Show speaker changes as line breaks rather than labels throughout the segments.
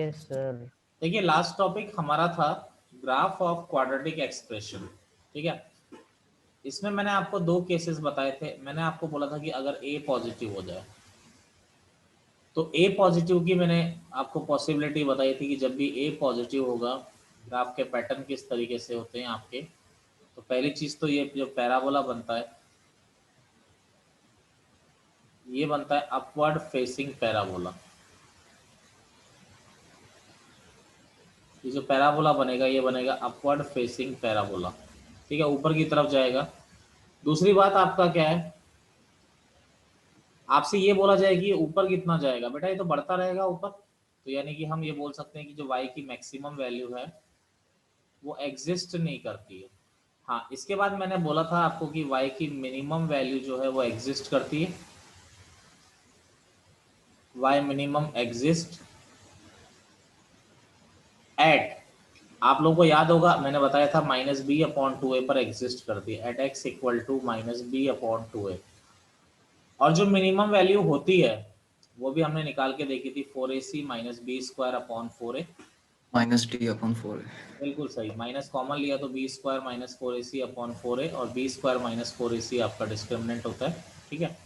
Yes sir.
देखिए last topic हमारा था ग्राफ ऑफ क्वाड्रेटिक एक्सप्रेशन, ठीक है। इसमें मैंने आपको दो केसेस बताए थे। मैंने आपको बोला था कि अगर ए पॉजिटिव हो जाए तो ए पॉजिटिव की मैंने आपको पॉसिबिलिटी बताई थी कि जब भी ए पॉजिटिव होगा ग्राफ के पैटर्न किस तरीके से होते हैं आपके। तो पहली चीज तो ये जो पैराबोला बनता है ये बनता है अपवर्ड फेसिंग पैराबोला। ये जो पैराबोला बनेगा ये बनेगा अपवर्ड फेसिंग पैराबोला, ठीक है, ऊपर की तरफ जाएगा। दूसरी बात आपका क्या है, आपसे ये बोला जाए कि ऊपर कितना जाएगा, बेटा ये तो बढ़ता रहेगा ऊपर। तो यानी कि हम ये बोल सकते हैं कि जो y की मैक्सिमम वैल्यू है वो एग्जिस्ट नहीं करती है। हाँ, इसके बाद मैंने बोला था आपको कि y की मिनिमम वैल्यू जो है वो एग्जिस्ट करती है। y मिनिमम एग्जिस्ट एट, आप लोगों को याद होगा मैंने बताया था -b/2a पर एग्जिस्ट करती है, eight x equal to -b/2a। और जो मिनिमम वैल्यू होती है वो भी हमने निकाल के देखी थी, 4ac -b² / 4a।
-d/4।
बिल्कुल सही, माइनस कॉमन लिया तो b² - 4ac/4a और b² - 4ac आपका डिस्क्रिमिनेंट होता है, ठीक है।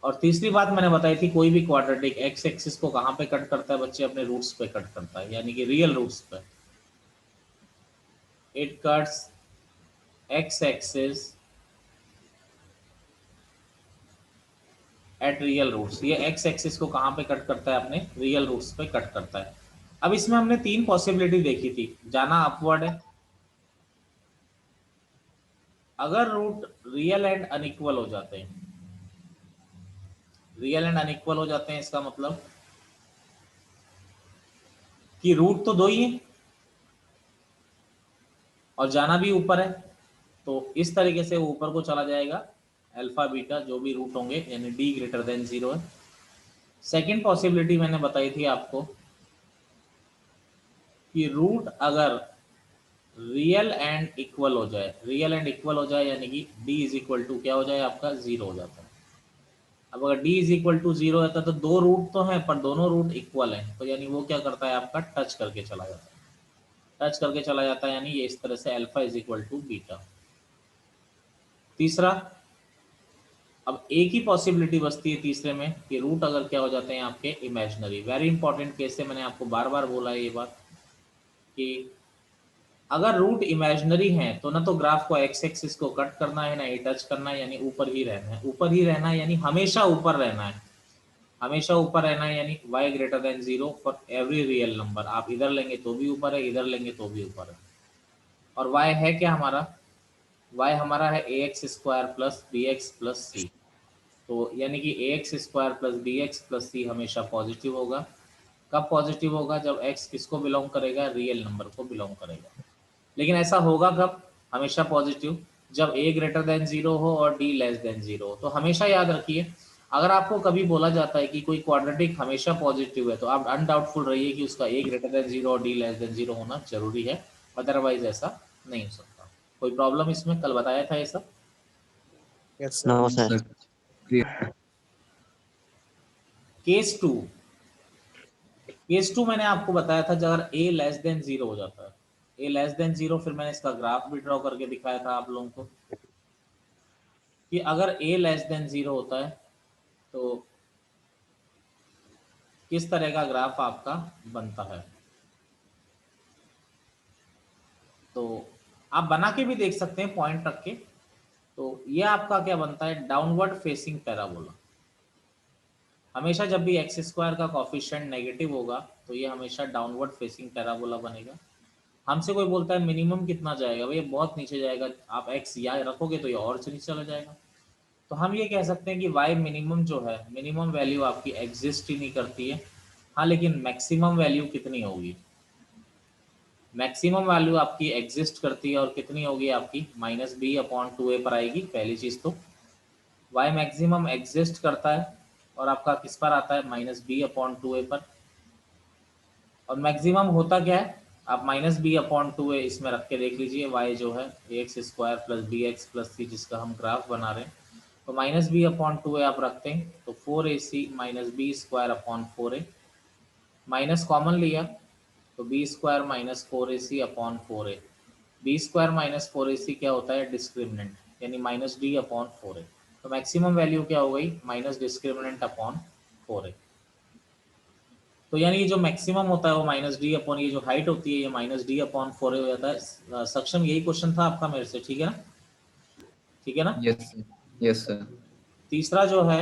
और तीसरी बात मैंने बताई थी कोई भी क्वाड्रेटिक एक्स एक्सिस को कहाँ पे कट करता है बच्चे, अपने रूट्स पे कट करता है, यानी कि रियल रूट्स पे। It cuts X axis at real roots. ये एक्स एक्सिस को कहाँ पे कट करता है, अपने रियल रूट्स पे कट करता है। अब इसमें हमने तीन पॉसिबिलिटी देखी थी, जाना अपवर्ड है। अगर रूट रियल एंड अनइक्वल हो जाते हैं, रियल एंड अनइक्वल हो जाते हैं इसका मतलब कि रूट तो दो ही है और जाना भी ऊपर है, तो इस तरीके से ऊपर को चला जाएगा अल्फा बीटा जो भी रूट होंगे, यानी d > 0 है। सेकेंड पॉसिबिलिटी मैंने बताई थी आपको कि रूट अगर रियल एंड इक्वल हो जाए, रियल एंड इक्वल हो जाए यानी कि d = क्या हो जाए आपका 0 हो जाता है। अब अगर d = 0 रहता तो दो रूट तो हैं पर दोनों रूट इक्वल हैं, तो यानी वो क्या करता है आपका टच करके चला जाता है, टच करके चला जाता है, यानी ये इस तरह से अल्फा = बीटा। तीसरा, अब एक ही पॉसिबिलिटी बचती है तीसरे में कि रूट अगर क्या हो जाते हैं आपके इमेजिनरी। वेरी इंपॉर्टेंट केस है, मैंने आपको बार बार बोला है ये बात कि अगर रूट इमेजिनरी हैं तो ना तो ग्राफ को एक्स एक्सिस को कट करना है ना ही टच करना है, यानी ऊपर ही रहना है। ऊपर ही रहना है यानी हमेशा ऊपर रहना है, हमेशा ऊपर रहना है, यानी y > 0 for every real number. आप इधर लेंगे तो भी ऊपर है, इधर लेंगे तो भी ऊपर है। और y है क्या हमारा, y हमारा है ax² + bx + c। तो यानी कि ax² + bx + c हमेशा पॉजिटिव होगा। कब पॉजिटिव होगा, जब x किसको बिलोंग करेगा, रियल नंबर को बिलोंग करेगा। लेकिन ऐसा होगा कब हमेशा पॉजिटिव, जब a > 0 हो और d < 0 हो। तो हमेशा याद रखिए, अगर आपको कभी बोला जाता है कि कोई क्वाड्रेटिक हमेशा पॉजिटिव है तो आप अनडाउटफुल रहिए कि उसका a > 0 और d < 0 होना जरूरी है, अदरवाइज ऐसा नहीं हो सकता। कोई प्रॉब्लम इसमें, कल बताया था ये सब।
Yes
no
sir.
Sir.
Case two, case two मैंने आपको बताया था अगर a < 0 हो जाता है, a < 0, फिर मैंने इसका ग्राफ भी ड्रॉ करके दिखाया था आप लोगों को कि अगर a < 0 होता है तो किस तरह का ग्राफ आपका बनता है। तो आप बना के भी देख सकते हैं पॉइंट रख के। तो ये आपका क्या बनता है, डाउनवर्ड फेसिंग पैराबोला। हमेशा जब भी x² का कॉफिशिएंट नेगेटिव होगा तो ये हमेशा डाउनवर्ड फेसिंग पैराबोला बनेगा। हमसे कोई बोलता है मिनिमम कितना जाएगा, भैया बहुत नीचे जाएगा, आप x यहाँ रखोगे तो ये और से नीचे चला जाएगा। तो हम ये कह सकते हैं कि y मिनिमम जो है, मिनिमम वैल्यू आपकी एग्जिस्ट ही नहीं करती है। हाँ, लेकिन मैक्सिमम वैल्यू कितनी होगी, मैक्सिमम वैल्यू आपकी एग्जिस्ट करती है और कितनी होगी आपकी -b/2a पर आएगी। पहली चीज तो y मैक्सिमम एग्जिस्ट करता है और आपका किस पर आता है, -b/2a पर। और मैक्सिमम होता क्या है, आप -b/2a इसमें रख के देख लीजिए, y जो है ax² + bx + c जिसका हम ग्राफ बना रहे हैं, तो -b/2a आप रखते हैं तो 4ac - b² / 4a minus common लिया तो B square minus 4ac upon 4a। B square minus 4ac क्या होता है, डिस्क्रिमिनेंट, यानी माइनस डी अपॉन 4a। तो मैक्सिमम वैल्यू क्या हो गई, माइनस डिस्क्रिमिनेंट अपॉन 4a। तो यानी ये जो मैक्सिमम होता है वो माइनस डी अपॉन, ये जो हाइट होती है ये माइनस डी अपॉन 4a हो जाता है। सक्षम यही क्वेश्चन था आपका मेरे से, ठीक है ना, ठीक है ना।
Yes, sir. Yes, sir.
तीसरा जो है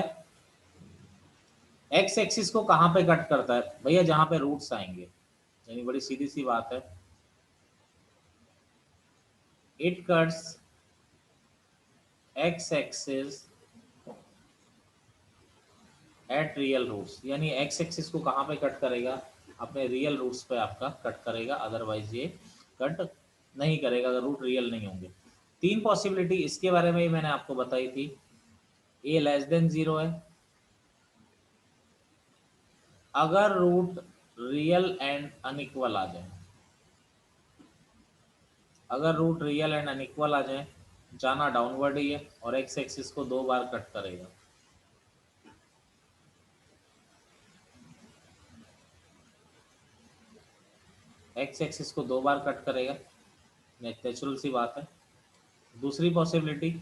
एक्स एक्सिस को कहाँ पे कट करता है भैया, जहां पे रूट्स आएंगे, यानी बड़ी सीधी सी बात है, it cuts X axis at real roots, यानी एक्स एक्सिस को कहाँ पे कट करेगा, अपने रियल रूट्स पे आपका कट करेगा, अदरवाइज ये कट नहीं करेगा अगर रूट रियल नहीं होंगे। तीन पॉसिबिलिटी इसके बारे में ही मैंने आपको बताई थी। ए लेस देन 0 है, अगर रूट रियल एंड अनइक्वल आ जाए, अगर रूट रियल एंड अनइक्वल आ जाए, जाना डाउनवर्ड ही है और एक्स एक्सिस को 2 बार कट करेगा। एक्स एक्सिस को 2 बार कट करेगा, नेचुरल सी बात है। दूसरी पॉसिबिलिटी,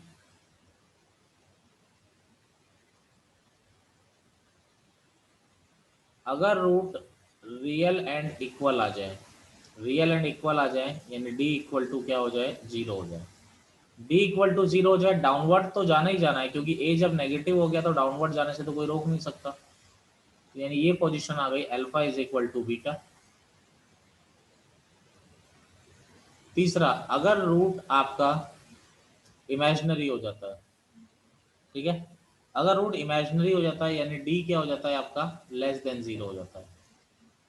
अगर रूट रियल एंड इक्वल आ जाए, रियल एंड इक्वल आ जाए, यानी डी इक्वल टू क्या हो जाए, 0 हो जाए। डी इक्वल टू 0 हो जाए, डाउनवर्ड तो जाना ही जाना है, क्योंकि ए जब नेगेटिव हो गया तो डाउनवर्ड जाने से तो कोई रोक नहीं सकता, यानी ये पोजीशन आ गई alpha is equal to beta. तीसरा, अगर रूट आपका इमेजिनरी हो जाता है, ठीक है, अगर रूट इमेजिनरी हो जाता है यानी डी क्या हो जाता है आपका, लेस देन 0 हो जाता है।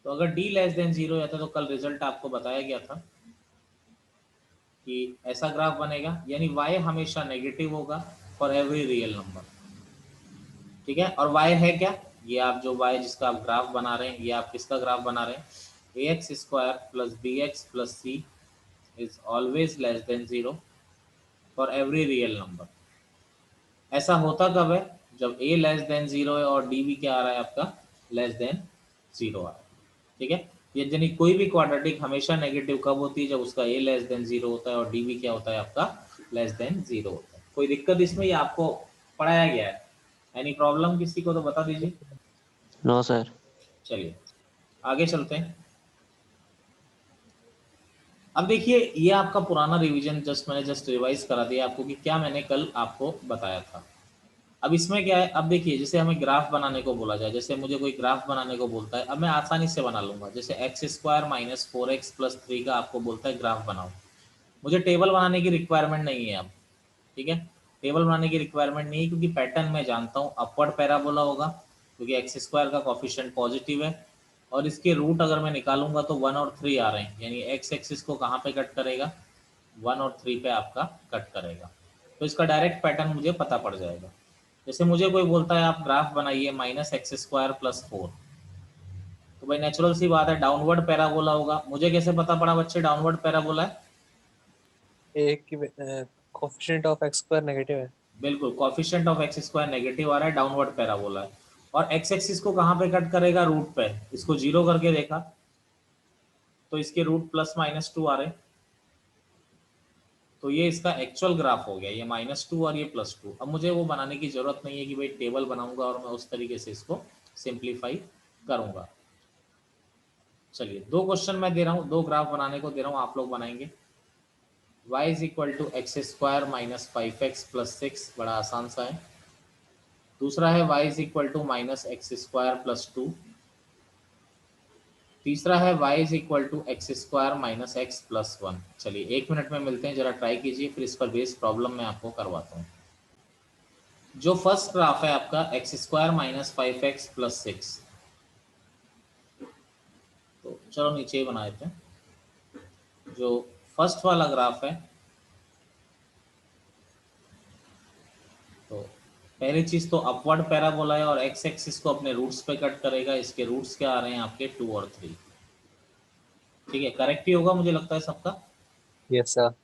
तो अगर डी लेस देन 0 हो जाता है तो कल रिजल्ट आपको बताया गया था कि ऐसा ग्राफ बनेगा, यानी y हमेशा नेगेटिव होगा फॉर एवरी रियल नंबर, ठीक है। और y है क्या, ये आप जो y जिसका आप ग्राफ बना रहे हैं, ये आप किसका ग्राफ बना रहे हैं, ax square plus bx plus c is always less than 0 for every real number. ऐसा होता कब है, जब a लेस देन 0 है और d भी क्या आ रहा है आपका, लेस देन 0 आ रहा है, ठीक है। ये यानी कोई भी क्वाड्रेटिक हमेशा नेगेटिव कब होती है, जब उसका a लेस देन 0 होता है और d भी क्या होता है आपका, लेस देन 0 होता है। कोई दिक्कत इसमें, ये आपको पढ़ाया गया है, एनी प्रॉब्लम किसी को तो बता दीजिए।
No sir.
चलिए आगे चलते हैं। अब देखिए ये आपका पुराना रिवीजन मैंने जस्ट रिवाइज करा दिया आपको कि क्या मैंने कल आपको बताया था। अब इसमें क्या है, अब देखिए जैसे हमें ग्राफ बनाने को बोला जाए, जैसे मुझे कोई ग्राफ बनाने को बोलता है, अब मैं आसानी से बना लूंगा, जैसे x square minus 4x plus 3 का आपको बोलता है ग्राफ बनाओ, मुझे टेबल बनाने की रिक्वायरमेंट नहीं है अब, ठीक है, टेबल बनाने की रिक्वायरमेंट नहीं है, क्योंकि पैटर्न मैं जानता हूँ अपवर्ड पैराबोला होगा, क्योंकि एक्स स्क्वायर का कोफिशिएंट पॉजिटिव है और इसके रूट अगर मैं निकालूंगा तो 1 और 3 आ रहे हैं, यानी एक्स एक्सिस को कहाँ पे कट करेगा, 1 और 3 पे आपका कट करेगा, तो इसका डायरेक्ट पैटर्न मुझे पता पड़ जाएगा। जैसे मुझे कोई बोलता है आप ग्राफ बनाइए माइनस एक्स स्क्वायर प्लस 4, तो भाई नेचुरल सी बात है डाउनवर्ड पैराबोला होगा, मुझे कैसे पता पड़ा बच्चे डाउनवर्ड पैराबोला है,
एक की coefficient of X square negative है।
बिल्कुल coefficient of X square negative आ रहा है, डाउनवर्ड पैराबोला है, और एक्स एक्सिस को कहाँ पे कट करेगा, रूट पे, इसको 0 करके देखा तो इसके रूट प्लस माइनस 2 आ रहे, तो ये इसका एक्चुअल ग्राफ हो गया, ये -2 और ये +2। अब मुझे वो बनाने की जरूरत नहीं है कि भाई टेबल बनाऊंगा और मैं उस तरीके से इसको सिंप्लीफाई करूंगा। चलिए 2 क्वेश्चन मैं दे रहा हूँ, 2 ग्राफ बनाने को दे रहा हूँ, आप लोग बनाएंगे। y is equal to X square minus 5x plus 6, बड़ा आसान सा है। दूसरा है y is equal to minus X square plus 2। तीसरा है y is equal to X square minus X plus 1। चलिए 1 मिनट में मिलते हैं, जरा ट्राई कीजिए, फिर इस पर बेस्ड प्रॉब्लम मैं आपको करवाता हूँ। जो फर्स्ट ग्राफ है आपका x square minus 5x plus 6, तो चलो नीचे ही बना देते हैं। जो फर्स्ट वाला ग्राफ है, तो पहली चीज तो अपवर्ड पैराबोला है और एक्स एक्सिस को अपने रूट्स पे कट करेगा, इसके रूट्स क्या आ रहे हैं आपके 2 और 3, ठीक है, करेक्ट ही होगा मुझे लगता है सबका।
Yes sir.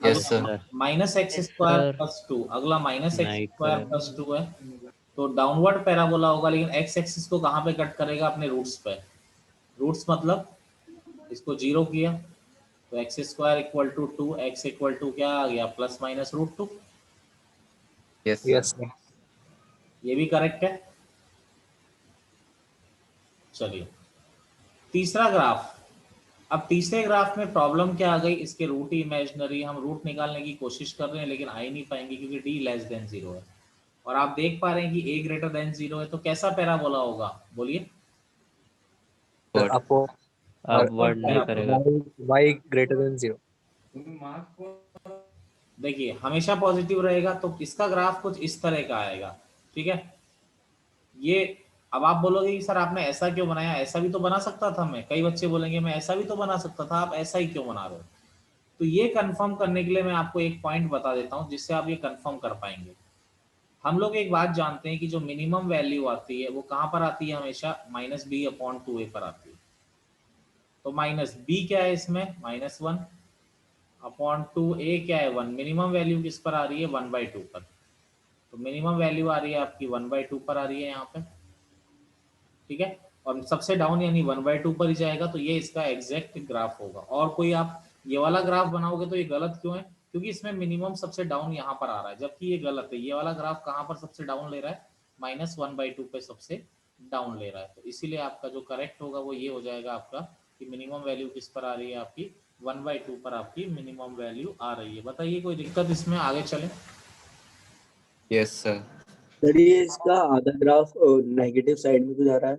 Yes, sir.
Minus X square plus 2, अगला माइनस एक्स स्क्वायर प्लस 2 है, तो डाउनवर्ड पैराबोला होगा, लेकिन एक्स एक्सिस को कहाँ पे कट करेगा, अपने रूट्स पे, रूट्स मतलब इसको 0 किया तो X square equal to 2x equal to क्या आ गया plus minus root 2।
Yes, sir.
Yes, sir.
ये भी करेक्ट है। चलिए तीसरा ग्राफ। अब तीसरे ग्राफ में प्रॉब्लम क्या आ गई, इसके रूट ही इमेजिनरी, हम रूट निकालने की कोशिश कर रहे हैं लेकिन आ ही नहीं पाएंगे क्योंकि d लेस देन 0 है और आप देख पा रहे हैं कि a ग्रेटर देन 0 है। तो कैसा पैराबोला होगा बोलिए?
Sir,
Upward.
upward or
upward नहीं करेगा।
y greater than 0.
देखिए हमेशा पॉजिटिव रहेगा तो इसका ग्राफ कुछ इस तरह का आएगा, ठीक है। ये अब आप बोलोगे कि सर आपने ऐसा क्यों बनाया, ऐसा भी तो बना सकता था मैं, कई बच्चे बोलेंगे मैं ऐसा भी तो बना सकता था, आप ऐसा ही क्यों बना रहे हो। तो ये कंफर्म करने के लिए मैं आपको एक पॉइंट बता देता हूं जिससे आप ये कंफर्म कर पाएंगे। हम लोग एक बात जानते हैं कि जो मिनिमम वैल्यू आती है वो कहां पर आती है, हमेशा -b/2a पर आती है। तो -b क्या है इसमें, -1/2a क्या है 1, मिनिमम वैल्यू किस पर आ रही है 1/2 पर। तो मिनिमम वैल्यू आ रही है आपकी 1/2 पर आ रही है यहाँ पे, ठीक है। और सबसे डाउन यानी 1/2 पर ही जाएगा तो ये इसका एग्जैक्ट ग्राफ होगा। और कोई आप ये वाला ग्राफ बनाओगे तो ये गलत क्यों है, क्योंकि इसमें मिनिमम सबसे डाउन यहाँ पर आ रहा है जबकि ये गलत है। ये वाला ग्राफ कहाँ पर सबसे डाउन ले रहा है, -1/2 पे सबसे डाउन ले रहा है। तो इसीलिए आपका जो करेक्ट होगा वो ये हो जाएगा आपका कि मिनिमम वैल्यू किस पर आ रही है आपकी 1/2 पर आपकी मिनिमम वैल्यू आ रही है। बताइए कोई दिक्कत इसमें, आगे चले।
Yes, sir.
सर ये इसका आधा ग्राफ नेगेटिव साइड में तो जा रहा है।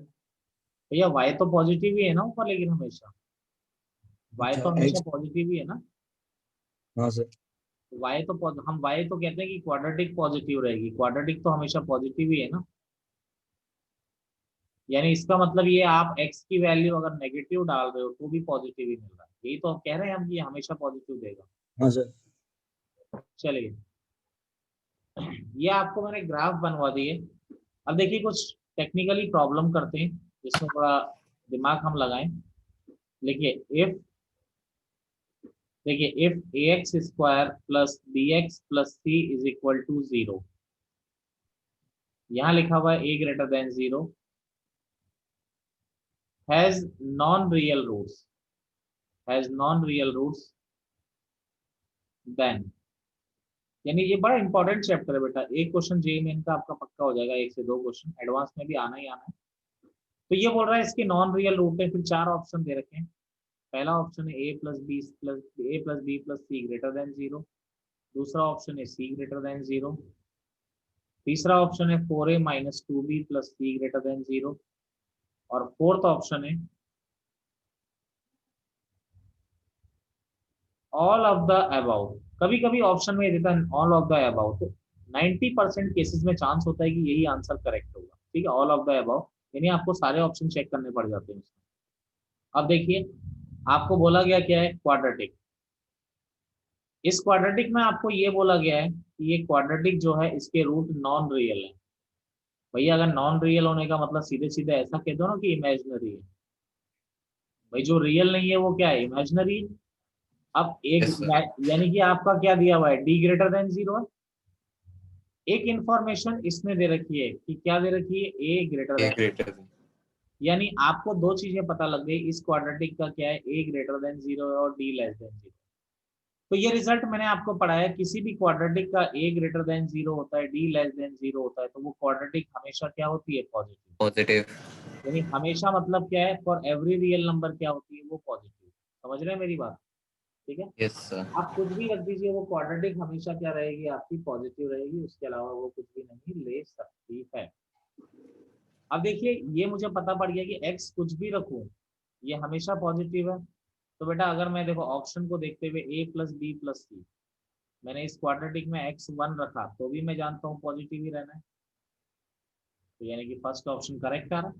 भैया y तो पॉजिटिव ही है ना ऊपर, लेकिन हमेशा y तो
अच्छा,
हमेशा
X,
पॉजिटिव ही है ना।
हाँ सर।
y तो हम y तो कहते हैं कि क्वाड्रेटिक पॉजिटिव रहेगी, क्वाड्रेटिक तो हमेशा पॉजिटिव ही है ना। यानी इसका मतलब ये आप x की वैल्यू अगर नेगेटिव डाल रहे हो तो भी पॉजिटिव ही मिल रहा है, यही तो हम कह रहे हैं हम कि ये हमेशा पॉजिटिव देगा।
हाँ सर।
चलिए ये आपको मैंने ग्राफ बनवा दिए। अब देखिए कुछ टेक्निकली प्रॉब्लम करते हैं जिसमें थोड़ा दिमाग हम लगाएं। देखिए if ax square plus bx plus c is equal to 0, यहाँ लिखा हुआ है a greater than 0, has non real roots then, यानी ये बड़ा इंपॉर्टेंट चैप्टर है बेटा। एक क्वेश्चन जेईई मेन का आपका पक्का हो जाएगा, 1 से 2 क्वेश्चन एडवांस में भी आना ही आना है। तो ये बोल रहा है इसके नॉन रियल रूट है, फिर 4 ऑप्शन दे रखे हैं। पहला ऑप्शन है a plus B plus C greater than 0, दूसरा ऑप्शन है c ग्रेटर देन 0, तीसरा ऑप्शन है 4a minus 2b plus c greater than 0, और फोर्थ ऑप्शन है ऑल ऑफ द अबाउ। कभी कभी ऑप्शन में देता है ऑल ऑफ द अबाउ, तो 90% केसेस में चांस होता है कि यही आंसर करेक्ट होगा, ठीक है, ऑल ऑफ द अबाउ, यानी आपको सारे ऑप्शन चेक करने पड़ जाते हैं उसमें। अब देखिए आपको बोला गया क्या है, क्वाड्रेटिक। इस क्वाड्रेटिक में आपको ये बोला गया है कि ये क्वाड्रेटिक जो है इसके रूट नॉन रियल है। भैया अगर नॉन रियल होने का मतलब सीधे सीधे ऐसा कह दो ना कि इमेजिनरी है। भाई जो रियल नहीं है वो क्या है, इमेजिनरी। अब एक
Yes, sir.
यानी कि आपका क्या दिया हुआ है, d ग्रेटर देन 0 है। एक इंफॉर्मेशन इसने दे रखी है कि क्या दे रखी है, a greater
A
than,
greater than.
यानी आपको दो चीजें पता लग गई इस क्वाड्रेटिक का, क्या है a ग्रेटर देन 0 है और d लेस देन 0। तो ये रिजल्ट मैंने आपको पढ़ाया, किसी भी क्वाड्रेटिक का a ग्रेटर देन 0 होता है, d लेस देन 0 होता है, तो वो क्वाड्रेटिक हमेशा क्या होती है, पॉजिटिव।
Positive.
यानी हमेशा मतलब क्या है, फॉर एवरी रियल नंबर क्या होती है, वो पॉजिटिव। समझ रहे हैं मेरी बात, ठीक है।
Yes, sir.
आप कुछ भी रख दीजिए, वो क्वाड्रेटिक हमेशा क्या रहेगी, आपकी पॉजिटिव रहेगी, उसके अलावा वो कुछ भी नहीं ले सकती है। अब देखिए ये मुझे पता पड़ गया कि x कुछ भी रखूं ये हमेशा पॉजिटिव है। तो बेटा अगर मैं देखो ऑप्शन को देखते हुए a प्लस बी प्लस सी, मैंने इस क्वाड्रेटिक में x1 रखा तो भी मैं जानता हूँ पॉजिटिव ही रहना है। तो यानी कि फर्स्ट ऑप्शन करेक्ट आ रहा है,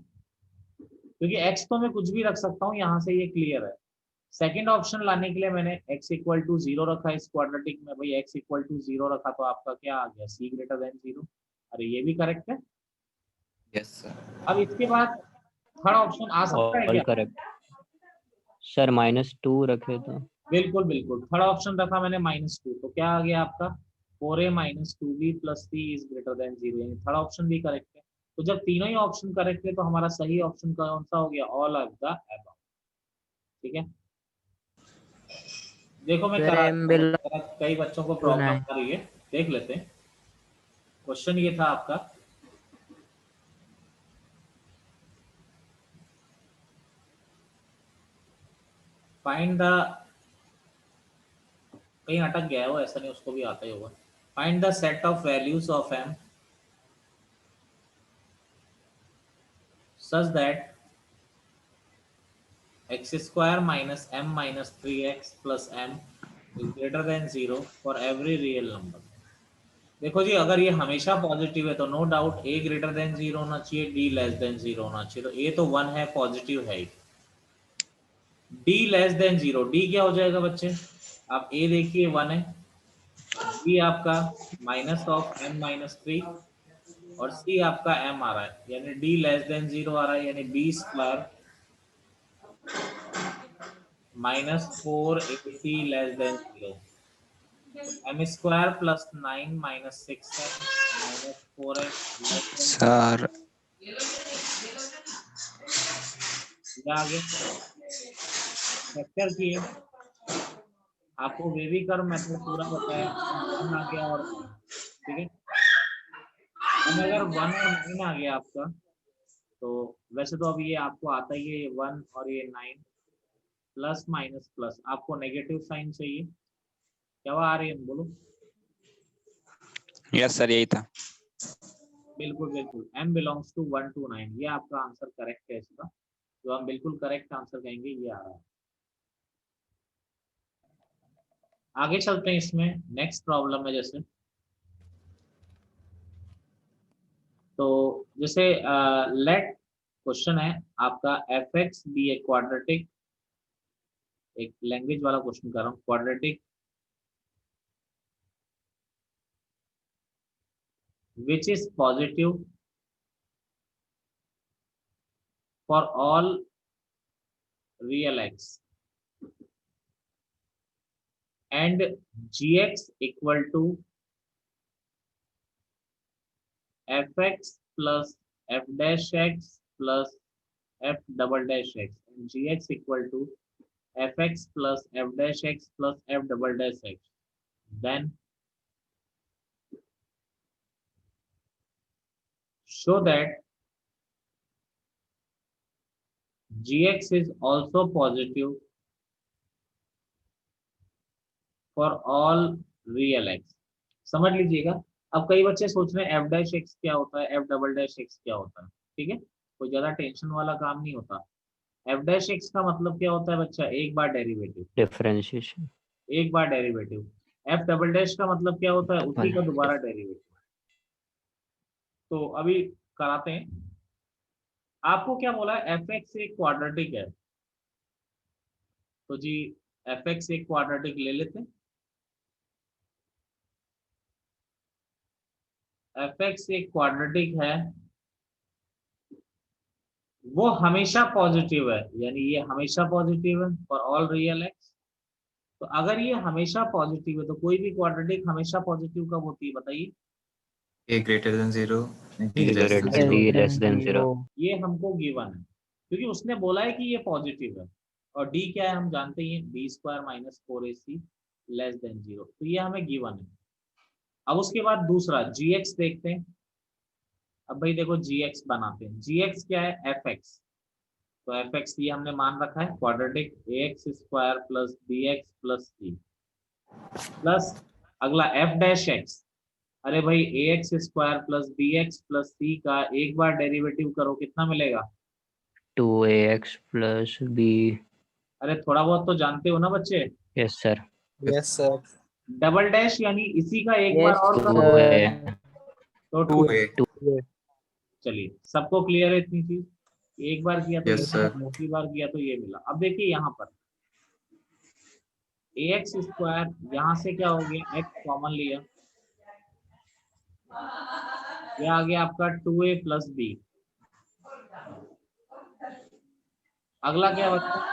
क्योंकि x तो मैं कुछ भी रख सकता हूँ, यहाँ से ये क्लियर है। सेकंड ऑप्शन लाने के लिए मैंने x इक्वल टू 0 रखा इस क्वाड्रेटिक में, भाई x इक्वल टू 0 रखा तो आपका क्या आ गया, c ग्रेटर देन 0। अरे ये भी करेक्ट है।
Yes, sir.
अब इसके बाद थर्ड ऑप्शन आ सकता है
ऑल
क्या,
करेक्ट सर, -2 रखे तो।
बिल्कुल बिल्कुल, थर्ड ऑप्शन रखा मैंने -2, तो क्या आ गया आपका 4a minus 2b plus c is greater than 0, यानी थर्ड ऑप्शन भी करेक्ट है। तो जब तीनों ही ऑप्शन करेक्ट है तो हमारा सही ऑप्शन कौन सा हो गया, ऑल ऑफ द अबव। ठीक है, देखो मैं
Sir,
करा
M
देता हूँ,
belongs
कई बच्चों को
to
प्रॉब्लम
9.
आ रही है, देख लेते हैं। क्वेश्चन ये था आपका, फाइंड द, कहीं अटक गया है वो, ऐसा नहीं, उसको भी आता ही होगा। Find the set of values of m such that x square minus m minus 3x plus m is greater than 0 for every real number। देखो जी, अगर ये हमेशा पॉजिटिव है तो no doubt a greater than 0 होना चाहिए, d लेस देन 0 होना चाहिए। तो a तो 1 है, पॉजिटिव है। d लेस देन 0, d क्या हो जाएगा बच्चे, आप a देखिए 1 है, b आपका माइनस ऑफ m माइनस 3 और c आपका m आ रहा है, यानी d लेस देन 0 आ रहा है, यानी b square minus 4ac less than 0। m square plus 9 minus 6m minus 4x less than 0।
Sir
या आगे फैक्टर किए, आपको वेवी कर्व मेथड पूरा बताया, 1 आ गया और 9। ठीक है, अब अगर 1 और 9 आ गया आपका, तो वैसे तो अब ये आपको आता ही है, ये 1 और ये 9 प्लस माइनस प्लस, आपको नेगेटिव साइन चाहिए। क्या आ रही है, बोलो।
यस सर, यही था।
बिल्कुल बिल्कुल, m बिलोंग्स टू 1 to 9, ये आपका आंसर करेक्ट है इसका, जो हम बिल्कुल करेक्ट आंसर कहेंगे ये आ रहा है। आगे चलते हैं, इसमें नेक्स्ट प्रॉब्लम है जैसे, तो जैसे लेट क्वेश्चन है आपका F X B A quadratic, एक लैंग्वेज वाला क्वेश्चन कर रहा हूँ, quadratic which is positive for all real X and gx equal to fx plus f dash x plus f double dash x, and gx equal to fx plus f dash x plus f double dash x, then show that gx is also positive for all real x। समझ लीजिएगा, अब कई बच्चे सोच रहे हैं F dash x क्या होता है, एफ डबल डैश एक्स क्या होता है। ठीक है, कोई ज्यादा टेंशन वाला काम नहीं होता। एफ डैश एक्स का मतलब क्या होता है बच्चा, एक बार डेरिवेटिव,
Differentiation.
एक बार डेरिवेटिव। एफ डबल डैश का मतलब क्या होता है, उसी का दोबारा डेरिवेटिव। तो अभी कराते हैं, आपको क्या बोला है, एफ एक्स एक क्वाड्रेटिक है, तो जी एफ एक्स एक क्वाड्रेटिक ले लेते हैं। एफ एक्स एक क्वाड्रेटिक है, वो हमेशा पॉजिटिव है, यानी ये हमेशा पॉजिटिव है फॉर ऑल रियल एक्स। तो अगर ये हमेशा पॉजिटिव है तो कोई भी क्वाड्रेटिक हमेशा पॉजिटिव कब होती है बताइए।
a greater than 0, d less
Greater
than
than
0।
D less than 0.
ये हमको गिवन है, क्योंकि उसने बोला है कि ये पॉजिटिव है, और डी क्या है हम जानते ही हैं, B square minus 4ac less than 0, तो ये हमें गिवन है। अब उसके बाद दूसरा जी एक्स देखते हैं। अब भाई देखो जी एक्स बनाते हैं, जी एक्स क्या है, एफ एक्स, तो एफ एक्स ये हमने मान रखा है quadratic A X square plus B X plus C, plus अगला एफ डैश एक्स, अरे भाई A X square plus B X plus C का एक बार डेरिवेटिव करो, कितना मिलेगा,
2ax plus b.
अरे थोड़ा बहुत तो जानते हो ना बच्चे।
Yes, sir.
Yes, sir.
Double dash यानी इसी का एक बार
Yes,
और करो,
2a.
तो
2a।
2। चलिए सबको क्लियर है इतनी चीज, एक बार किया तो ये
Yes,
मिला,
sir।
दूसरी बार किया तो ये मिला। अब देखिए यहाँ पर ए एक्स स्क्वायर, यहाँ से क्या हो गया, एक्स कॉमन लिया, यह आ गया आपका 2a प्लस बी। अगला क्या बचा,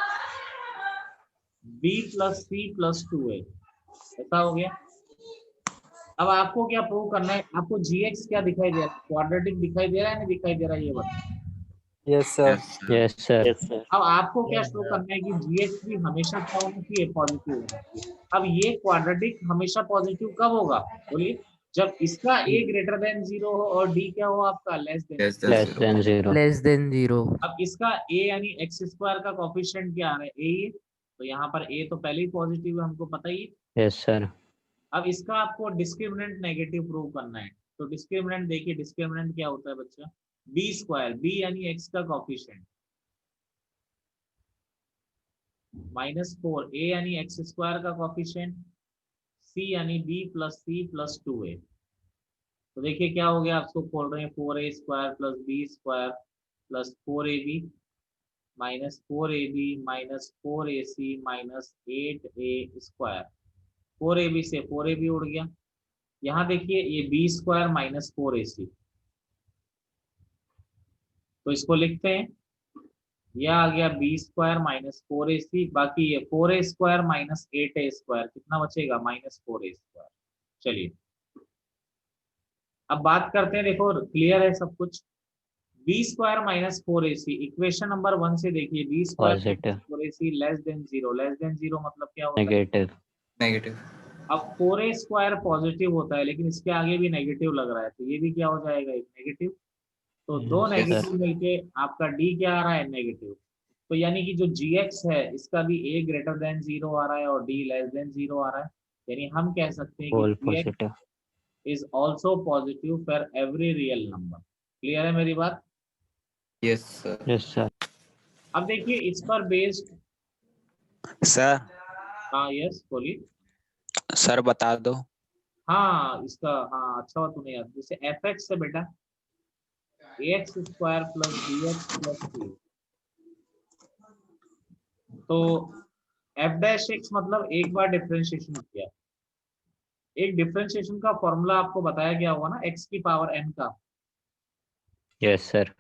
b plus C plus 2a, ऐसा हो गया। अब आपको क्या प्रूव करना है, आपको gx क्या दिखाई दे रहा है, क्वाड्रेटिक दिखाई दे रहा है, नहीं दिखाई दे रहा है, ये बताओ।
Yes sir.
Yes sir.
अब आपको क्या शो करना है कि gx भी हमेशा क्या होना चाहिए, पॉजिटिव होना चाहिए। अब ये क्वाड्रेटिक हमेशा पॉजिटिव कब होगा, बोलिए, जब इसका a ग्रेटर देन 0 हो और d क्या हो आपका less than.
Less than
less
0.
Than 0।
Less than 0।
अब इसका a यानी एक्स स्क्वायर का कोफिशिएंट क्या आ रहा है, a, तो यहाँ पर a तो पहले ही पॉजिटिव है, हमको पता ही है।
Yes sir.
अब इसका आपको डिस्क्रिमिनेंट नेगेटिव प्रूव करना है, तो डिस्क्रिमिनेंट देखिए, डिस्क्रिमिनेंट क्या होता है बच्चा, बी स्क्वायर, बी यानी एक्स का कोफिशिएंट, -4 a यानी एक्स स्क्वायर का कोफिशिएंट, c यानी b plus C plus 2a। तो देखिए क्या हो गया, आपको खोल रहे हैं 4a square plus B square plus 4ab minus 4ab minus 4ac minus 8a square. 4ab से 4ab उड़ गया, यहाँ देखिए ये बी स्क्वायर माइनस 4ac, तो इसको लिखते हैं, यह आ गया बी स्क्वायर माइनस 4ac, बाकी ये 4a square minus 8a square, कितना बचेगा, -4a स्क्वायर। चलिए अब बात करते हैं, देखो क्लियर है सब कुछ, B square minus 4ac equation number 1 से देखिए, B square
positive.
4ac less than 0, less than 0 मतलब क्या होता है,
नेगेटिव।
Negative.
अब 4a स्क्वायर पॉजिटिव होता है लेकिन इसके आगे भी नेगेटिव लग रहा है, तो ये भी क्या हो जाएगा, एक नेगेटिव, तो दो
Yes,
नेगेटिव
sir.
मिलके आपका d क्या आ रहा है, नेगेटिव। तो यानी कि जो gx है इसका भी a ग्रेटर देन 0 आ रहा है और d लेस देन 0 आ रहा है, यानी हम कह सकते हैं
होल
कि gx
positive.
Is also positive for every real number. Clear है मेरी बात।
Yes, sir.
Yes sir.
अब देखिए इस पर बेस्ड,
सर
हाँ यस बोलिए,
सर बता दो।
हाँ इसका, हाँ अच्छा हुआ तूने याद, जैसे एफ एक्स है बेटा, ax square plus B X plus C, तो एफ डैश एक्स मतलब एक बार डिफरेंशिएशन किया, एक डिफरेंशिएशन का फॉर्मूला आपको बताया गया होगा ना, x की पावर n का,
यस सर।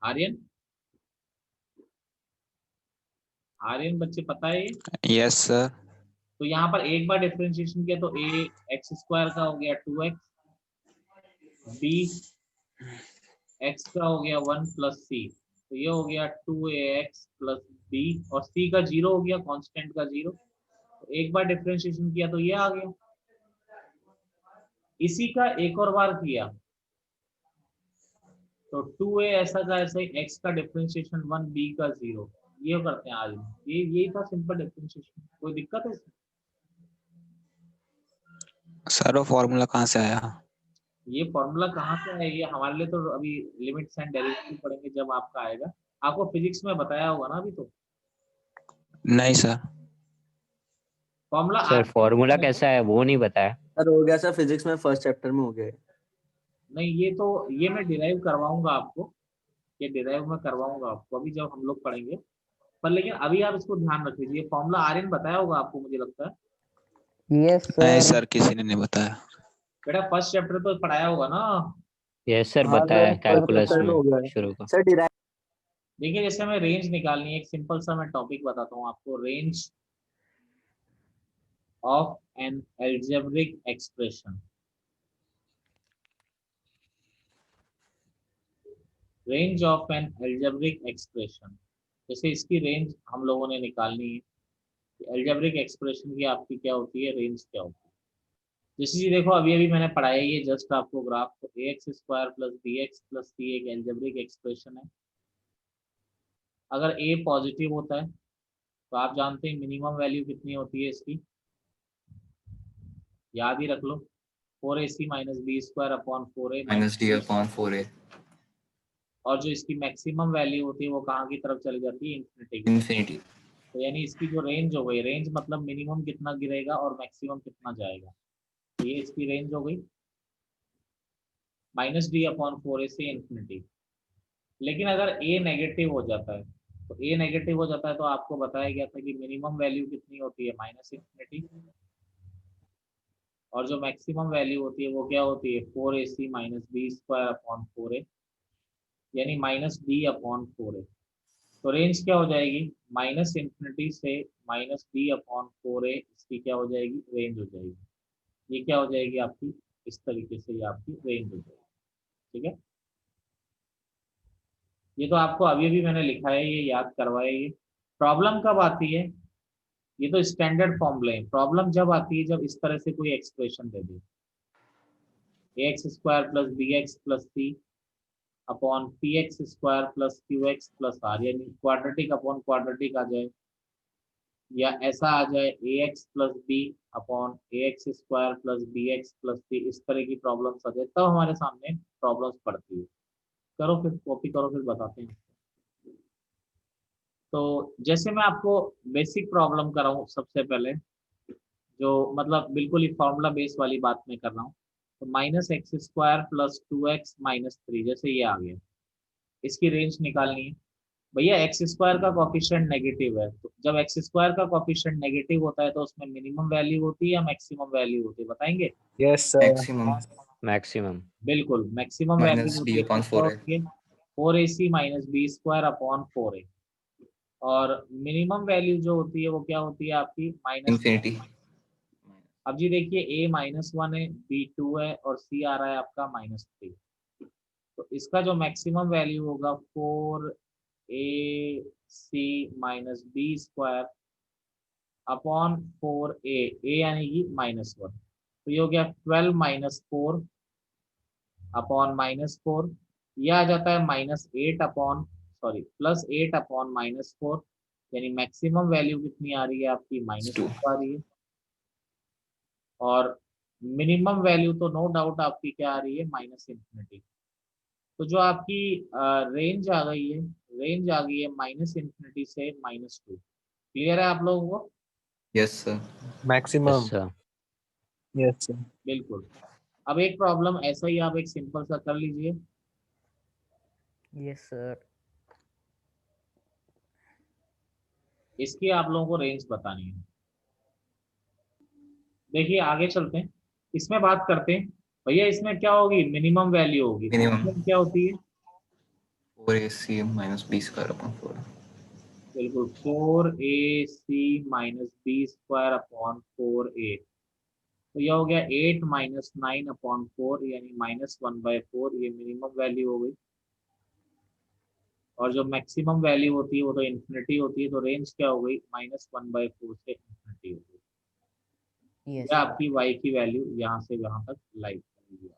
आर्यन, आर्यन बच्चे पता है ये?
Yes sir.
तो यहाँ पर एक बार डिफरेंशिएशन किया तो a एक्स स्क्वायर का हो गया 2x, b x का हो गया 1 प्लस सी, तो ये हो गया 2ax प्लस b, और c का 0 हो गया, कांस्टेंट का 0, तो एक बार डिफरेंशिएशन किया तो ये आ गया। इसी का एक और बार किया तो 2a ऐसा का ऐसा ही, x का डिफरेंशिएशन 1, b का 0, ये करते हैं आज हम। ये यही था सिंपल डिफरेंशिएशन, कोई दिक्कत है इसमें?
सर वो फॉर्मूला कहाँ से आया?
ये फॉर्मूला कहाँ से है, ये हमारे लिए तो अभी लिमिट्स एंड डेरिवेटिव पढ़ेंगे जब आपका आएगा, आपको फिजिक्स में बताया होगा ना अभी तो।
नहीं सर।
फॉर्मूला
सर फॉर्मूला कैसा है वो नहीं बताया।
सर हो गया सर, फिजिक्स में फर्स्ट चैप्टर में हो गया है।
नहीं, ये तो ये मैं डिराइव करवाऊंगा आपको, ये डिराइव मैं करवाऊंगा आपको अभी जब हम लोग पढ़ेंगे, पर लेकिन अभी आप इसको ध्यान रख लीजिए, फॉर्मूला आर्यन बताया होगा आपको मुझे लगता है।
यस नहीं सर, किसी ने नहीं बताया।
बेटा फर्स्ट चैप्टर तो पढ़ाया होगा ना।
यस सर
हाँ
बताया
सर,
कैलकुलस
चैप्टर में हो गया
में
है
शुरू का।
सर। डिराइव
देखिए जैसे हमें रेंज निकालनी है, एक सिंपल सा मैं टॉपिक बताता हूँ आपको, range of an algebraic expression, range of an algebraic expression, जैसे इसकी रेंज हम लोगों ने निकालनी है, एल्जेब्रिक एक्सप्रेशन की आपकी क्या होती है, रेंज क्या होती है। जैसे जी देखो अभी अभी मैंने पढ़ाया, ये जस्ट आपको ग्राफ, तो A X square plus B X plus C एक एल्जेब्रिक एक्सप्रेशन है। अगर ए पॉजिटिव होता है तो आप जानते हैं मिनिमम वैल्यू कितनी होती है इसकी, याद ही रख लो, 4ac minus B square upon 4a
Minus d upon 4a.
और जो इसकी मैक्सिमम वैल्यू होती है वो कहाँ की तरफ चली जाती है, इंफिनिटी की।
Infinity.
तो यानी इसकी जो रेंज हो गई, रेंज मतलब मिनिमम कितना गिरेगा और मैक्सिमम कितना जाएगा, तो ये इसकी रेंज हो गई -d/4a से इंफिनिटी। लेकिन अगर a नेगेटिव हो जाता है, तो a नेगेटिव हो जाता है तो आपको बताया गया था कि मिनिमम वैल्यू कितनी होती है, -इंफिनिटी, और जो मैक्सिमम वैल्यू होती है वो क्या होती है, 4ac minus B square upon 4a, यानी -d/4a। तो रेंज क्या हो जाएगी, -इंफिनिटी से -d/4a, इसकी क्या हो जाएगी, रेंज हो जाएगी। ये क्या हो जाएगी आपकी, इस तरीके से ये आपकी रेंज हो जाएगी। ठीक है, ये तो आपको अभी भी मैंने लिखा है, ये याद करवाया। ये प्रॉब्लम कब आती है, ये तो स्टैंडर्ड फॉर्मूले हैं। प्रॉब्लम जब आती है जब इस तरह से कोई एक्सप्रेशन दे दे, ax² + bx + c upon px² + qx + r, यानी क्वाड्रेटिक अपॉन क्वाड्रेटिक आ जाए, या ऐसा आ जाए ax + b upon ax² + bx + c, इस तरह की प्रॉब्लम्स आ जाए, तब हमारे सामने प्रॉब्लम्स पड़ती है। करो फिर, कॉपी करो, फिर बताते हैं। तो जैसे मैं आपको बेसिक प्रॉब्लम कराऊं, सबसे पहले जो मतलब बिल्कुल ही फॉर्मूला बेस वाली बात मैं कर रहा हूँ, तो -x² + 2x - 3, जैसे ये आ गया, इसकी रेंज निकालनी है। भैया x² का कॉफिशिएंट नेगेटिव है, तो जब x² का कॉफिशिएंट नेगेटिव होता है तो उसमें मिनिमम वैल्यू होती है या मैक्सिमम वैल्यू होती है, बताएंगे?
Yes sir.
Maximum
maximum.
बिल्कुल, मैक्सिमम वैल्यू
माइनस
होती
डी
है,
अपॉन
तो क्या
4 है।
होती है? 4ac - b² upon 4a। और मिनिमम वैल्यू जो होती है वो क्या होती है आपकी? -1।
इंफिनिटी।
अब जी देखिए, a -1 है, b 2 है, और c आ रहा है आपका -3। तो इसका जो मैक्सिमम वैल्यू होगा 4ac - b² अपॉन 4a, यानी कि -1, तो ये हो गया 12 - 4 अपॉन -4, यह आ जाता है -8 अपॉन, सॉरी +8 अपॉन -4, यानी मैक्सिमम वैल्यू कितनी आ रही है आपकी? -2
2
आ रही है। और मिनिमम वैल्यू तो नो डाउट आपकी क्या आ रही है? -∞। तो जो आपकी रेंज आ गई है, रेंज आ गई है -∞ से -2। क्लियर है आप लोगों को?
Yes sir.
Maximum.
Yes sir.
Yes sir.
बिल्कुल। अब एक प्रॉब्लम ऐसा ही आप एक सिंपल सा कर लीजिए।
Yes sir.
इसकी आप लोगों को रेंज बतानी है। देखिए आगे चलते हैं, इसमें बात करते हैं। भैया इसमें क्या होगी? मिनिमम वैल्यू होगी।
मिनिमम
मिनिमम क्या होती है?
4ac - b² upon 4।
बिल्कुल, 4ac - b² अपॉन 4a। तो यह हो गया 8 - 9 अपॉन 4, यानी -1/4, ये मिनिमम वैल्यू हो गई। और जो मैक्सिमम वैल्यू होती है वो तो इन्फिनिटी होती है, तो रेंज क्या हो गई? -1/4 से इन्फिनिटी हो गई।
यस
यह
सर।
आपकी y की वैल्यू यहाँ से यहाँ तक लाइक कर लीजिए।